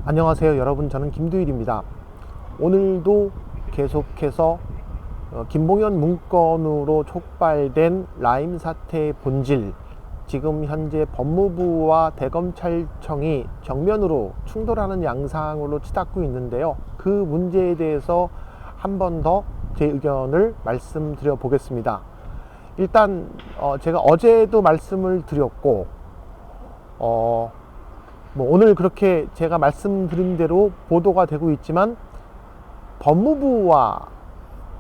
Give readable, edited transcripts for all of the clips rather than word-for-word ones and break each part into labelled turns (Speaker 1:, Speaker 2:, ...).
Speaker 1: 안녕하세요 여러분, 저는 김두일입니다. 오늘도 계속해서 김봉현 문건으로 촉발된 라임 사태의 본질, 지금 현재 법무부와 대검찰청이 정면으로 충돌하는 양상으로 치닫고 있는데요. 그 문제에 대해서 한 번 더 제 의견을 말씀드려 보겠습니다. 일단 제가 어제도 말씀을 드렸고 오늘 그렇게 제가 말씀드린 대로 보도가 되고 있지만, 법무부와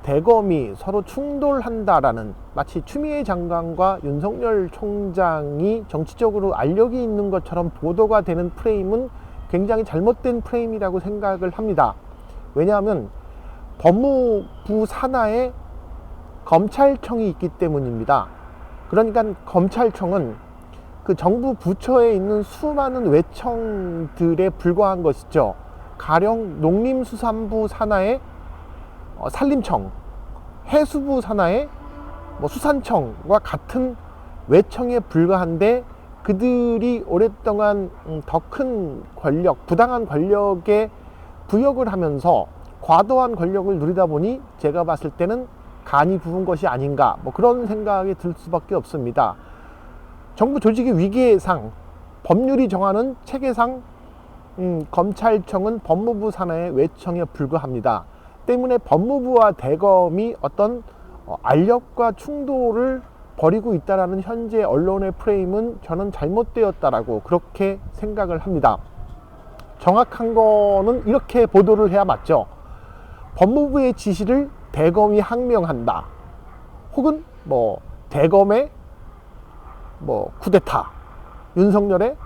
Speaker 1: 대검이 서로 충돌한다라는, 마치 추미애 장관과 윤석열 총장이 정치적으로 알력이 있는 것처럼 보도가 되는 프레임은 굉장히 잘못된 프레임이라고 생각을 합니다. 왜냐하면 법무부 산하에 검찰청이 있기 때문입니다. 그러니까 검찰청은 그 정부 부처에 있는 수많은 외청들에 불과한 것이죠. 가령 농림수산부 산하의 산림청, 해수부 산하의 수산청과 같은 외청에 불과한데, 그들이 오랫동안 더 큰 권력, 부당한 권력에 부역을 하면서 과도한 권력을 누리다 보니 제가 봤을 때는 간이 부은 것이 아닌가, 그런 생각이 들 수밖에 없습니다. 정부 조직의 위계상, 법률이 정하는 체계상 검찰청은 법무부 산하의 외청에 불과합니다. 때문에 법무부와 대검이 어떤 알력과 충돌을 벌이고 있다는 현재 언론의 프레임은 저는 잘못되었다라고 그렇게 생각을 합니다. 정확한 거는 이렇게 보도를 해야 맞죠. 법무부의 지시를 대검이 항명한다, 혹은 대검의 쿠데타, 윤석열의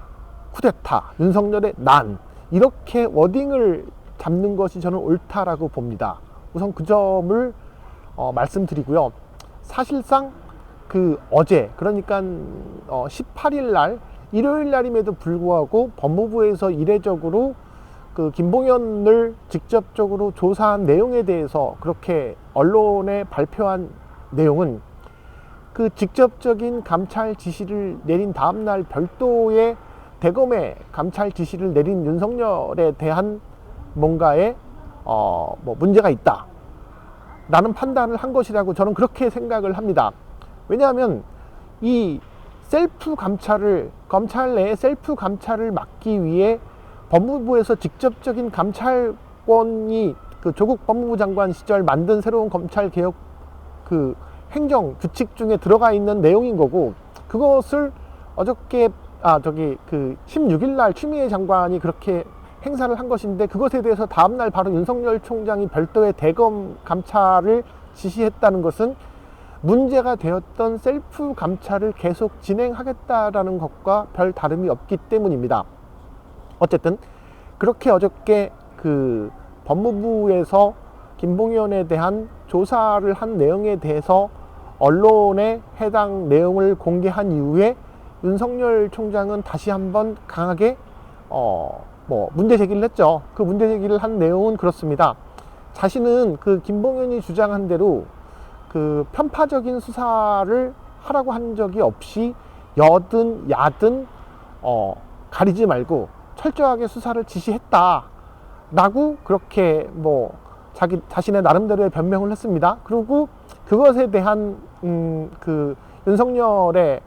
Speaker 1: 쿠데타, 윤석열의 난, 이렇게 워딩을 잡는 것이 저는 옳다라고 봅니다. 우선 그 점을 말씀드리고요. 사실상 어제, 그러니까 18일 날, 일요일 날임에도 불구하고 법무부에서 이례적으로 김봉현을 직접적으로 조사한 내용에 대해서 그렇게 언론에 발표한 내용은, 그 직접적인 감찰 지시를 내린 다음날 별도의 대검의 감찰 지시를 내린 윤석열에 대한 뭔가에 문제가 있다 라는 판단을 한 것이라고 저는 그렇게 생각을 합니다. 왜냐하면 이 셀프 감찰을, 검찰 내에 셀프 감찰을 막기 위해 법무부에서 직접적인 감찰권이 조국 법무부 장관 시절 만든 새로운 검찰개혁 행정 규칙 중에 들어가 있는 내용인 거고, 그것을 어저께 16일 날 추미애 장관이 그렇게 행사를 한 것인데, 그것에 대해서 다음날 바로 윤석열 총장이 별도의 대검 감찰을 지시했다는 것은 문제가 되었던 셀프 감찰을 계속 진행하겠다라는 것과 별 다름이 없기 때문입니다. 어쨌든 그렇게 어저께 법무부에서 김봉현에 대한 조사를 한 내용에 대해서 언론에 해당 내용을 공개한 이후에 윤석열 총장은 다시 한번 강하게 문제 제기를 했죠. 그 문제 제기를 한 내용은 그렇습니다. 자신은 김봉현이 주장한 대로 편파적인 수사를 하라고 한 적이 없이 여든 야든 가리지 말고 철저하게 수사를 지시했다 라고 그렇게 자신의 나름대로의 변명을 했습니다. 그리고 그것에 대한 윤석열의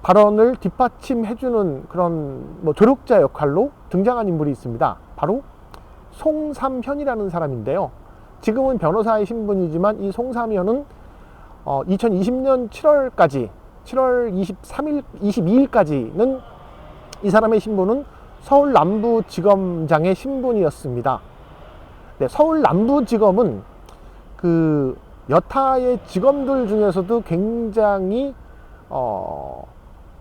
Speaker 1: 발언을 뒷받침해주는 그런 조력자 역할로 등장한 인물이 있습니다. 바로 송삼현이라는 사람인데요. 지금은 변호사의 신분이지만 이 송삼현은 2020년 7월 22일까지는 이 사람의 신분은 서울 남부지검장의 신분이었습니다. 네, 서울 남부지검은 여타의 지검들 중에서도 굉장히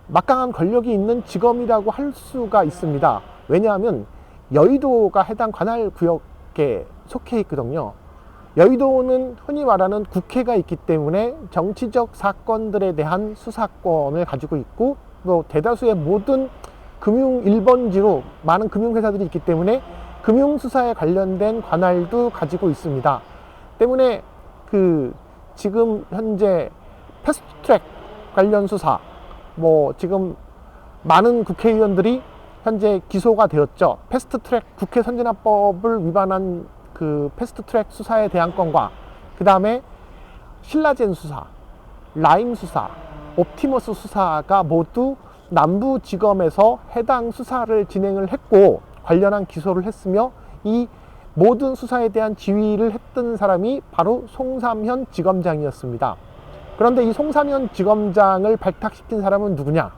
Speaker 1: 막강한 권력이 있는 지검이라고 할 수가 있습니다. 왜냐하면 여의도가 해당 관할 구역에 속해 있거든요. 여의도는 흔히 말하는 국회가 있기 때문에 정치적 사건들에 대한 수사권을 가지고 있고, 또 대다수의 모든 금융 1번지로 많은 금융회사들이 있기 때문에 금융수사에 관련된 관할도 가지고 있습니다. 때문에 지금 현재 패스트트랙 관련 수사, 지금 많은 국회의원들이 현재 기소가 되었죠. 패스트트랙 국회 선진화법을 위반한 그 패스트트랙 수사에 대한 건과 그 다음에 신라젠 수사, 라임 수사, 옵티머스 수사가 모두 남부지검에서 해당 수사를 진행을 했고 관련한 기소를 했으며 이 모든 수사에 대한 지휘를 했던 사람이 바로 송삼현 지검장이었습니다. 그런데 이 송삼현 지검장을 발탁시킨 사람은 누구냐?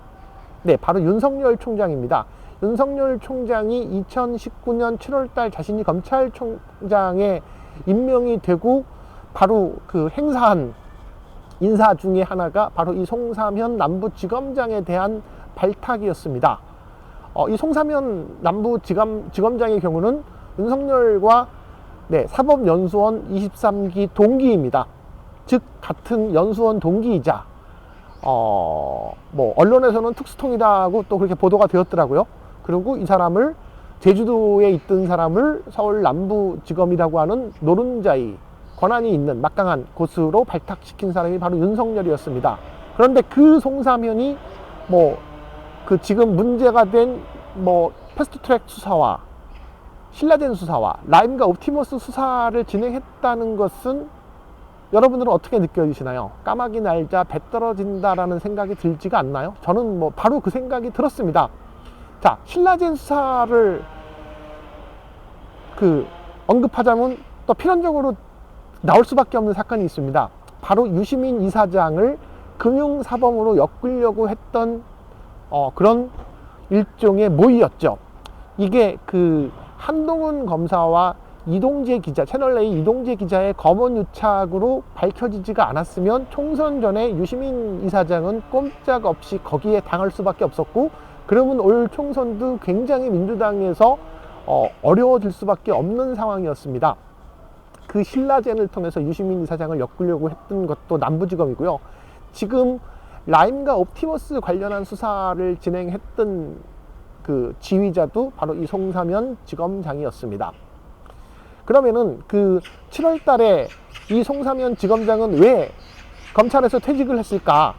Speaker 1: 네, 바로 윤석열 총장입니다. 윤석열 총장이 2019년 7월달 자신이 검찰총장에 임명이 되고 바로 그 행사한 인사 중에 하나가 바로 이 송삼현 남부지검장에 대한 발탁이었습니다. 이 송삼현 남부지검장의 경우는 윤석열과 사법연수원 23기 동기입니다. 즉 같은 연수원 동기이자 뭐 언론에서는 특수통이라고 또 그렇게 보도가 되었더라고요. 그리고 이 사람을 제주도에 있던 사람을 서울 남부지검이라고 하는 노른자의 권한이 있는 막강한 곳으로 발탁시킨 사람이 바로 윤석열이었습니다. 그런데 그 송삼현이 뭐 그 지금 문제가 된 뭐 패스트트랙 수사와 신라젠 수사와 라임과 옵티머스 수사를 진행했다는 것은 여러분들은 어떻게 느껴지시나요? 까마귀 날자 배 떨어진다라는 생각이 들지가 않나요? 저는 뭐 바로 그 생각이 들었습니다. 자, 신라젠 수사를 언급하자면 또 필연적으로 나올 수밖에 없는 사건이 있습니다. 바로 유시민 이사장을 금융사범으로 엮으려고 했던 그런 일종의 모의였죠. 이게 그 한동훈 검사와 이동재 기자, 채널A 이동재 기자의 검언유착으로 밝혀지지가 않았으면 총선 전에 유시민 이사장은 꼼짝없이 거기에 당할 수밖에 없었고, 그러면 올 총선도 굉장히 민주당에서 어려워질 수밖에 없는 상황이었습니다. 그 신라젠을 통해서 유시민 이사장을 엮으려고 했던 것도 남부지검이고요. 지금 라임과 옵티머스 관련한 수사를 진행했던 그 지휘자도 바로 이 송삼현 지검장이었습니다. 그러면은 그 7월 달에 이 송삼현 지검장은 왜 검찰에서 퇴직을 했을까?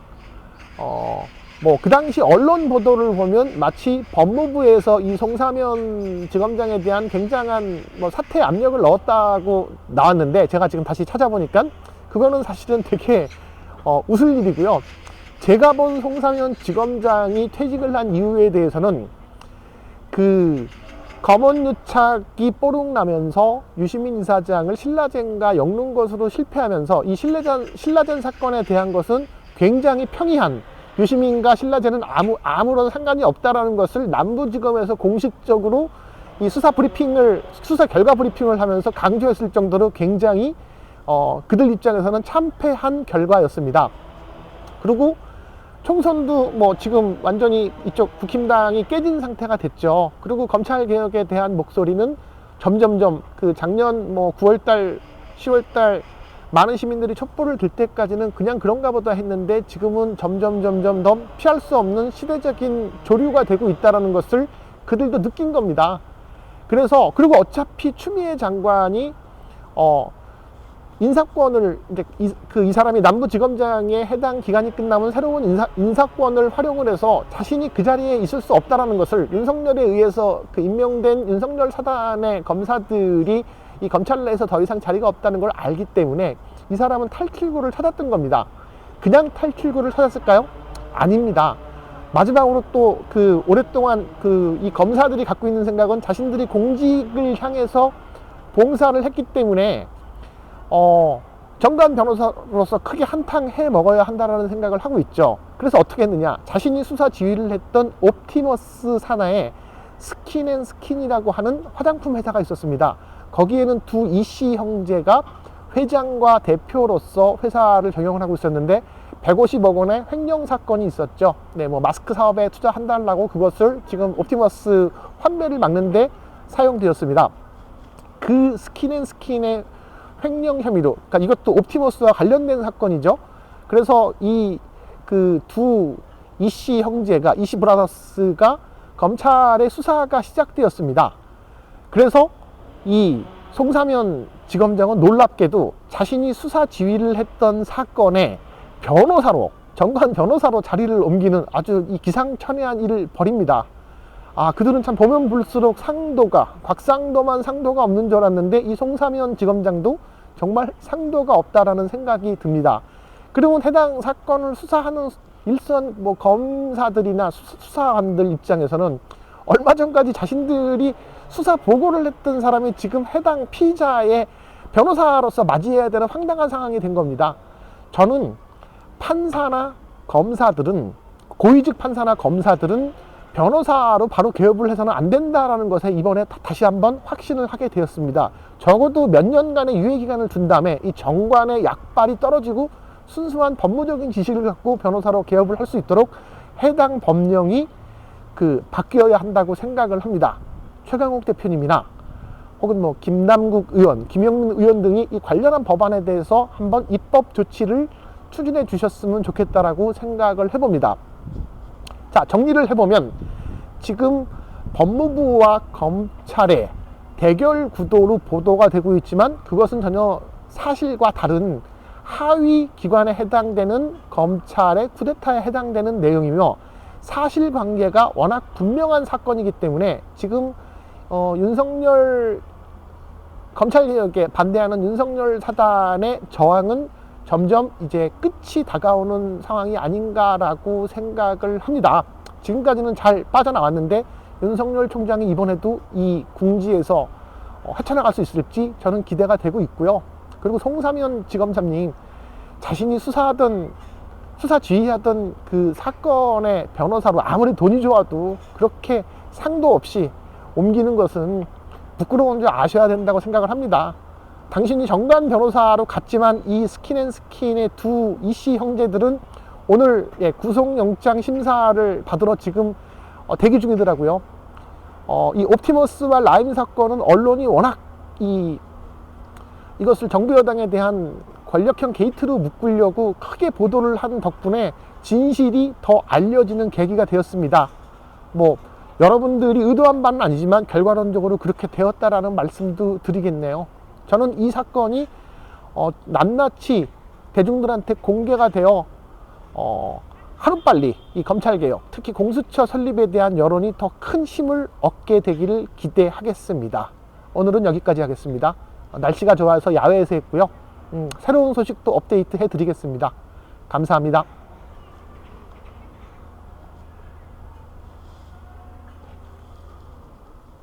Speaker 1: 뭐 그 당시 언론 보도를 보면 마치 법무부에서 이 송삼현 지검장에 대한 굉장한 뭐 사퇴 압력을 넣었다고 나왔는데, 제가 지금 다시 찾아보니까 그거는 사실은 되게 웃을 일이고요. 제가 본 송삼현 지검장이 퇴직을 한 이유에 대해서는 그 검언유착이 뽀록 나면서 유시민 이사장을 신라젠과 엮는 것으로 실패하면서 이 신라젠 사건에 대한 것은 굉장히 평이한, 유시민과 신라젠은 아무런 상관이 없다라는 것을 남부지검에서 공식적으로 이 수사 결과 브리핑을 하면서 강조했을 정도로 굉장히 그들 입장에서는 참패한 결과였습니다. 그리고 총선도 뭐 지금 완전히 이쪽 국힘당이 깨진 상태가 됐죠. 그리고 검찰개혁에 대한 목소리는 점점점 그 작년 뭐 9월달, 10월달 많은 시민들이 촛불을 들 때까지는 그냥 그런가 보다 했는데, 지금은 점점 더 피할 수 없는 시대적인 조류가 되고 있다는 것을 그들도 느낀 겁니다. 그래서 그리고 어차피 추미애 장관이 인사권을 이제 이 사람이 남부지검장의 해당 기간이 끝나면 새로운 인사권을 활용을 해서 자신이 그 자리에 있을 수 없다라는 것을 윤석열에 의해서 그 임명된 윤석열 사단의 검사들이 이 검찰 내에서 더 이상 자리가 없다는 걸 알기 때문에 이 사람은 탈출구를 찾았던 겁니다. 그냥 탈출구를 찾았을까요? 아닙니다. 마지막으로 또 그 오랫동안 이 검사들이 갖고 있는 생각은 자신들이 공직을 향해서 봉사를 했기 때문에 정관 변호사로서 크게 한탕 해 먹어야 한다라는 생각을 하고 있죠. 그래서 어떻게 했느냐, 자신이 수사 지휘를 했던 옵티머스 산하에 스킨앤스킨이라고 하는 화장품 회사가 있었습니다. 거기에는 두 이씨 형제가 회장과 대표로서 회사를 경영을 하고 있었는데 150억 원의 횡령 사건이 있었죠. 뭐 마스크 사업에 투자한달라고 그것을 지금 옵티머스 환매를 막는데 사용되었습니다. 그 스킨앤스킨의 횡령 혐의로, 그러니까 이것도 옵티머스와 관련된 사건이죠. 그래서 그 두 이씨 형제가, 이씨 브라더스가 검찰의 수사가 시작되었습니다. 그래서 이 송삼현 지검장은 놀랍게도 자신이 수사 지휘를 했던 사건에 정관 변호사로 자리를 옮기는 아주 이 기상천외한 일을 벌입니다. 그들은 참 보면 볼수록 상도가, 곽상도만 상도가 없는 줄 알았는데 이 송사면 지검장도 정말 상도가 없다라는 생각이 듭니다. 그리고 해당 사건을 수사하는 일선 검사들이나 수사관들 입장에서는 얼마 전까지 자신들이 수사 보고를 했던 사람이 지금 해당 피의자의 변호사로서 맞이해야 되는 황당한 상황이 된 겁니다. 저는 판사나 검사들은, 고위직 판사나 검사들은 변호사로 바로 개업을 해서는 안 된다라는 것에 이번에 다시 한번 확신을 하게 되었습니다. 적어도 몇 년간의 유예기간을 둔 다음에 이 정관의 약발이 떨어지고 순수한 법무적인 지식을 갖고 변호사로 개업을 할 수 있도록 해당 법령이 바뀌어야 한다고 생각을 합니다. 최강욱 대표님이나 혹은 김남국 의원, 김영민 의원 등이 이 관련한 법안에 대해서 한번 입법 조치를 추진해 주셨으면 좋겠다라고 생각을 해봅니다. 자, 정리를 해보면 지금 법무부와 검찰의 대결 구도로 보도가 되고 있지만 그것은 전혀 사실과 다른 하위 기관에 해당되는 검찰의 쿠데타에 해당되는 내용이며 사실관계가 워낙 분명한 사건이기 때문에 지금 윤석열 검찰개혁에 반대하는 윤석열 사단의 저항은 점점 이제 끝이 다가오는 상황이 아닌가라고 생각을 합니다. 지금까지는 잘 빠져나왔는데 윤석열 총장이 이번에도 이 궁지에서 헤쳐나갈 수 있을지 저는 기대가 되고 있고요. 그리고 송사면 지검장님 자신이 수사 지휘하던 그 사건의 변호사로 아무리 돈이 좋아도 그렇게 상도 없이 옮기는 것은 부끄러운 줄 아셔야 된다고 생각을 합니다. 당신이 정관 변호사로 갔지만 이 스킨앤스킨의 두 이씨 형제들은 오늘 구속영장 심사를 받으러 지금 대기 중이더라고요. 이 옵티머스와 라임 사건은 언론이 워낙 이것을 정부 여당에 대한 권력형 게이트로 묶으려고 크게 보도를 한 덕분에 진실이 더 알려지는 계기가 되었습니다. 여러분들이 의도한 바는 아니지만 결과론적으로 그렇게 되었다라는 말씀도 드리겠네요. 저는 이 사건이 낱낱이 대중들한테 공개가 되어 하루빨리 이 검찰개혁, 특히 공수처 설립에 대한 여론이 더 큰 힘을 얻게 되기를 기대하겠습니다. 오늘은 여기까지 하겠습니다. 날씨가 좋아서 야외에서 했고요. 새로운 소식도 업데이트 해드리겠습니다. 감사합니다.